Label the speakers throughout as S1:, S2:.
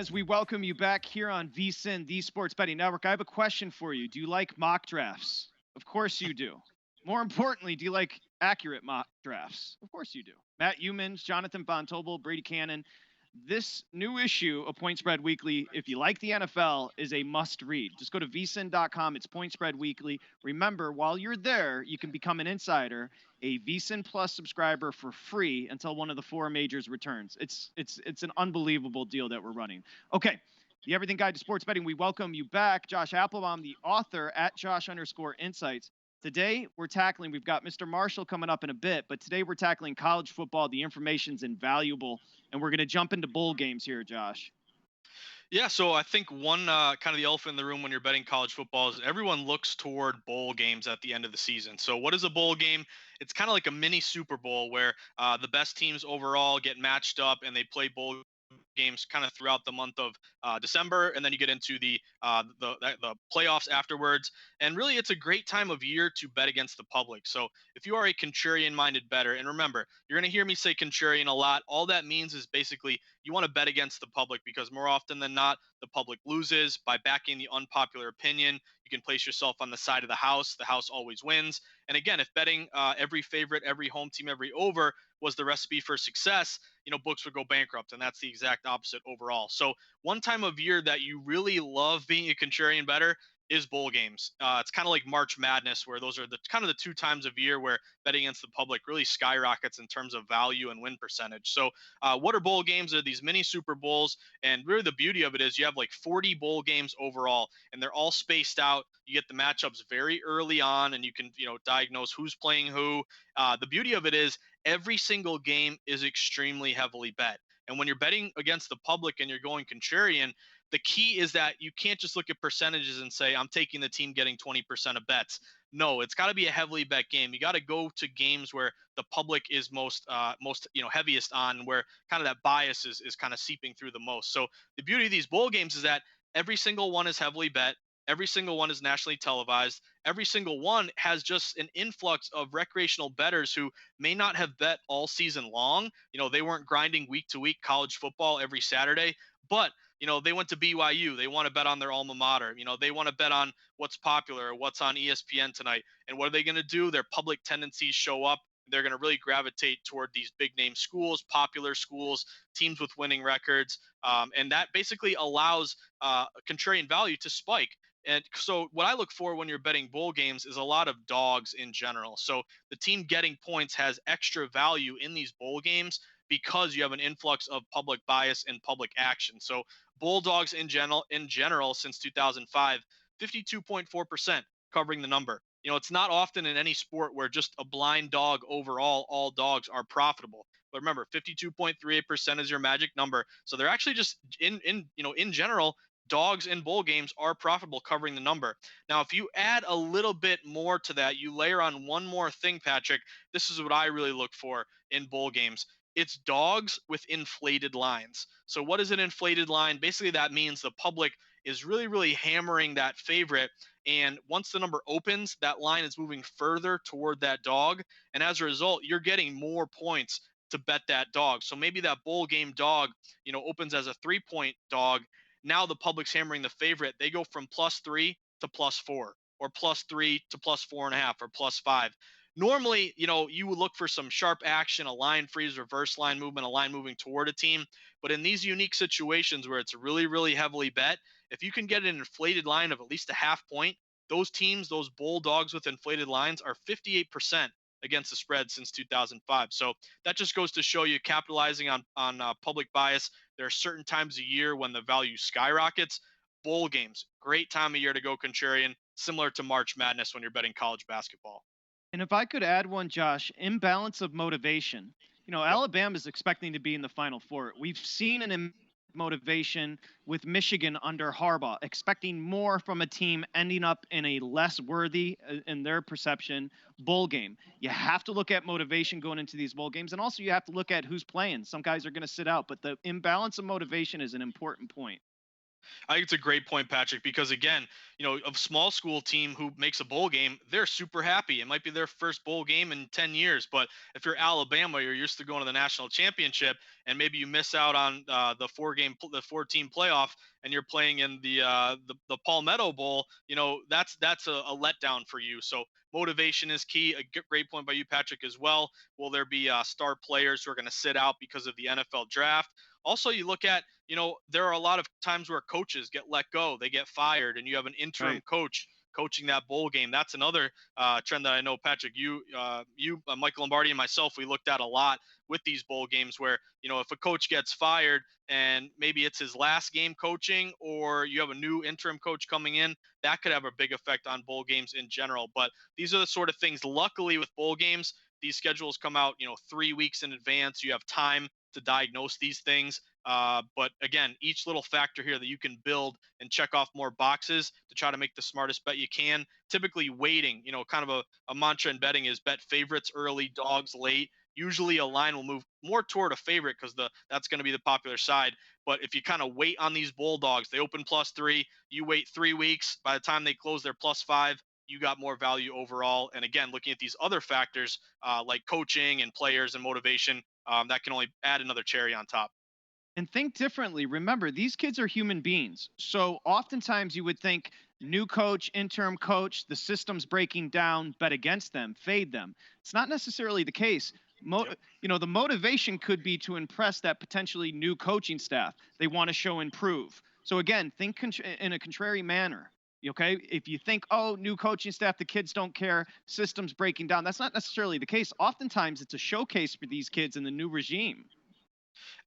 S1: As we welcome you back here on VSIN, the Sports Betting Network, I have a question for you. Do you like mock drafts? Of course you do. More importantly, do you like accurate mock drafts? Of course you do. Matt Humans, Jonathan Von Tobel, Brady Cannon. This new issue of Point Spread Weekly, if you like the NFL, is a must read. Just go to vsin.com. It's Point Spread Weekly. Remember, while you're there, you can become an insider, a VSIN Plus subscriber for free until one of the four majors returns. It's an unbelievable deal that we're running. Okay, the Everything Guide to Sports Betting. We welcome you back, Josh Appelbaum, the author at Josh_Insights. Today we've got Mr. Marshall coming up in a bit, but today we're tackling college football. The information's invaluable, and we're going to jump into bowl games here, Josh.
S2: Yeah, so I think one kind of the elephant in the room when you're betting college football is everyone looks toward bowl games at the end of the season. So what is a bowl game? It's kind of like a mini Super Bowl where the best teams overall get matched up and they play bowl games kind of throughout the month of December, and then you get into the playoffs afterwards. And really, it's a great time of year to bet against the public. So if you are a contrarian-minded bettor, and remember, you're going to hear me say contrarian a lot. All that means is basically you want to bet against the public because more often than not, the public loses. By backing the unpopular opinion, you can place yourself on the side of the house. The house always wins. And again, if betting every favorite, every home team, every over was the recipe for success, books would go bankrupt, and that's the exact opposite overall. So one time of year that you really love being a contrarian bettor is bowl games. It's kind of like March Madness, where those are the kind of the two times of year where betting against the public really skyrockets in terms of value and win percentage. So what are bowl games? They're these mini Super Bowls, and really the beauty of it is you have like 40 bowl games overall, and they're all spaced out. You get the matchups very early on, and you can diagnose who's playing who. The beauty of it is every single game is extremely heavily bet. And when you're betting against the public and you're going contrarian, the key is that you can't just look at percentages and say, I'm taking the team getting 20% of bets. No, it's got to be a heavily bet game. You got to go to games where the public is most heaviest on, where kind of that bias is kind of seeping through the most. So the beauty of these bowl games is that every single one is heavily bet. Every single one is nationally televised. Every single one has just an influx of recreational bettors who may not have bet all season long. They weren't grinding week to week college football every Saturday, but they went to BYU. They want to bet on their alma mater. They want to bet on what's popular or what's on ESPN tonight. And what are they going to do? Their public tendencies show up. They're going to really gravitate toward these big name schools, popular schools, teams with winning records. And that basically allows contrarian value to spike. And so what I look for when you're betting bowl games is a lot of dogs in general. So the team getting points has extra value in these bowl games because you have an influx of public bias and public action. So Bulldogs in general since 2005, 52.4% covering the number. It's not often in any sport where just a blind dog overall, all dogs are profitable. But remember, 52.38% is your magic number. So they're actually just in general, dogs in bowl games are profitable covering the number. Now, if you add a little bit more to that, you layer on one more thing, Patrick. This is what I really look for in bowl games. It's dogs with inflated lines. So what is an inflated line? Basically, that means the public is really, really hammering that favorite. And once the number opens, that line is moving further toward that dog. And as a result, you're getting more points to bet that dog. So maybe that bowl game dog, opens as a 3-point dog. Now the public's hammering the favorite. They go from +3 to +4, or +3 to +4.5, or +5. Normally, you would look for some sharp action, a line freeze, reverse line movement, a line moving toward a team. But in these unique situations where it's really, really heavily bet, if you can get an inflated line of at least a half point, those teams, those bulldogs with inflated lines, are 58% against the spread since 2005. So that just goes to show you capitalizing on public bias. There are certain times a year when the value skyrockets. Bowl games, great time of year to go contrarian, similar to March Madness when you're betting college basketball.
S1: And if I could add one, Josh, imbalance of motivation.
S2: Yep.
S1: Alabama is expecting to be in the Final Four. We've seen an motivation with Michigan under Harbaugh, expecting more from a team ending up in a less worthy, in their perception, bowl game. You have to look at motivation going into these bowl games, and also you have to look at who's playing. Some guys are going to sit out, but the imbalance of motivation is an important point.
S2: I think it's a great point, Patrick, because again, a small school team who makes a bowl game, they're super happy. It might be their first bowl game in 10 years. But if you're Alabama, you're used to going to the national championship, and maybe you miss out on the 4-team playoff, and you're playing in the Palmetto Bowl. That's a letdown for you. So motivation is key. A great point by you, Patrick, as well. Will there be star players who are going to sit out because of the NFL draft? Also, you look at, there are a lot of times where coaches get let go, they get fired, and you have an interim
S1: Right.
S2: coach coaching that bowl game. That's another trend that I know, Patrick, Michael Lombardi, and myself, we looked at a lot with these bowl games where, if a coach gets fired and maybe it's his last game coaching, or you have a new interim coach coming in, that could have a big effect on bowl games in general. But these are the sort of things, luckily, with bowl games, these schedules come out, 3 weeks in advance. You have time to diagnose these things. But again, each little factor here that you can build and check off more boxes to try to make the smartest bet you can. Typically, waiting, kind of a mantra in betting is bet favorites early, dogs late. Usually, a line will move more toward a favorite because that's going to be the popular side. But if you kind of wait on these Bulldogs, they open +3. You wait 3 weeks. By the time they close, they're +5. You got more value overall. And again, looking at these other factors like coaching and players and motivation, that can only add another cherry on top.
S1: And think differently. Remember, these kids are human beings. So oftentimes you would think new coach, interim coach, the system's breaking down, bet against them, fade them. It's not necessarily the case.
S2: Yep.
S1: The motivation could be to impress that potentially new coaching staff. They want to show improve. So again, think in a contrary manner. Okay, if you think, oh, new coaching staff, the kids don't care, systems breaking down, that's not necessarily the case. Oftentimes, it's a showcase for these kids in the new regime.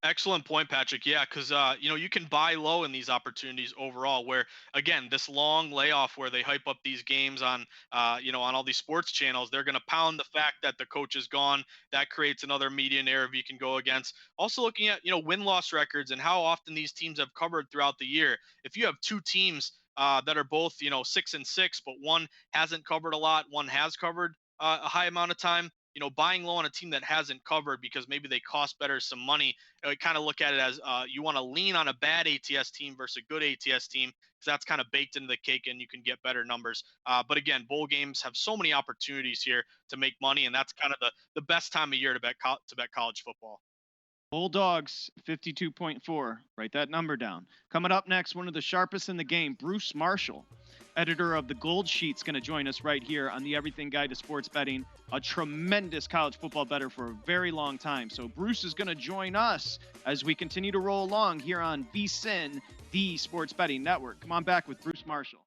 S2: Excellent point, Patrick. Yeah, because you can buy low in these opportunities overall. Where again, this long layoff where they hype up these games on, on all these sports channels, they're going to pound the fact that the coach is gone. That creates another media narrative you can go against. Also, looking at win-loss records and how often these teams have covered throughout the year. If you have two teams that are both 6-6, but one hasn't covered a lot, one has covered a high amount of time. Buying low on a team that hasn't covered because maybe they cost better some money. I kind of look at it as you want to lean on a bad ATS team versus a good ATS team because that's kind of baked into the cake and you can get better numbers. But again, bowl games have so many opportunities here to make money, and that's kind of the best time of year to bet college football.
S1: Bulldogs 52.4. Write that number down. Coming up next, one of the sharpest in the game, Bruce Marshall, editor of the Gold Sheet's going to join us right here on the Everything Guide to Sports Betting. A tremendous college football bettor for a very long time. So Bruce is going to join us as we continue to roll along here on VSIN, the Sports Betting Network. Come on back with Bruce Marshall.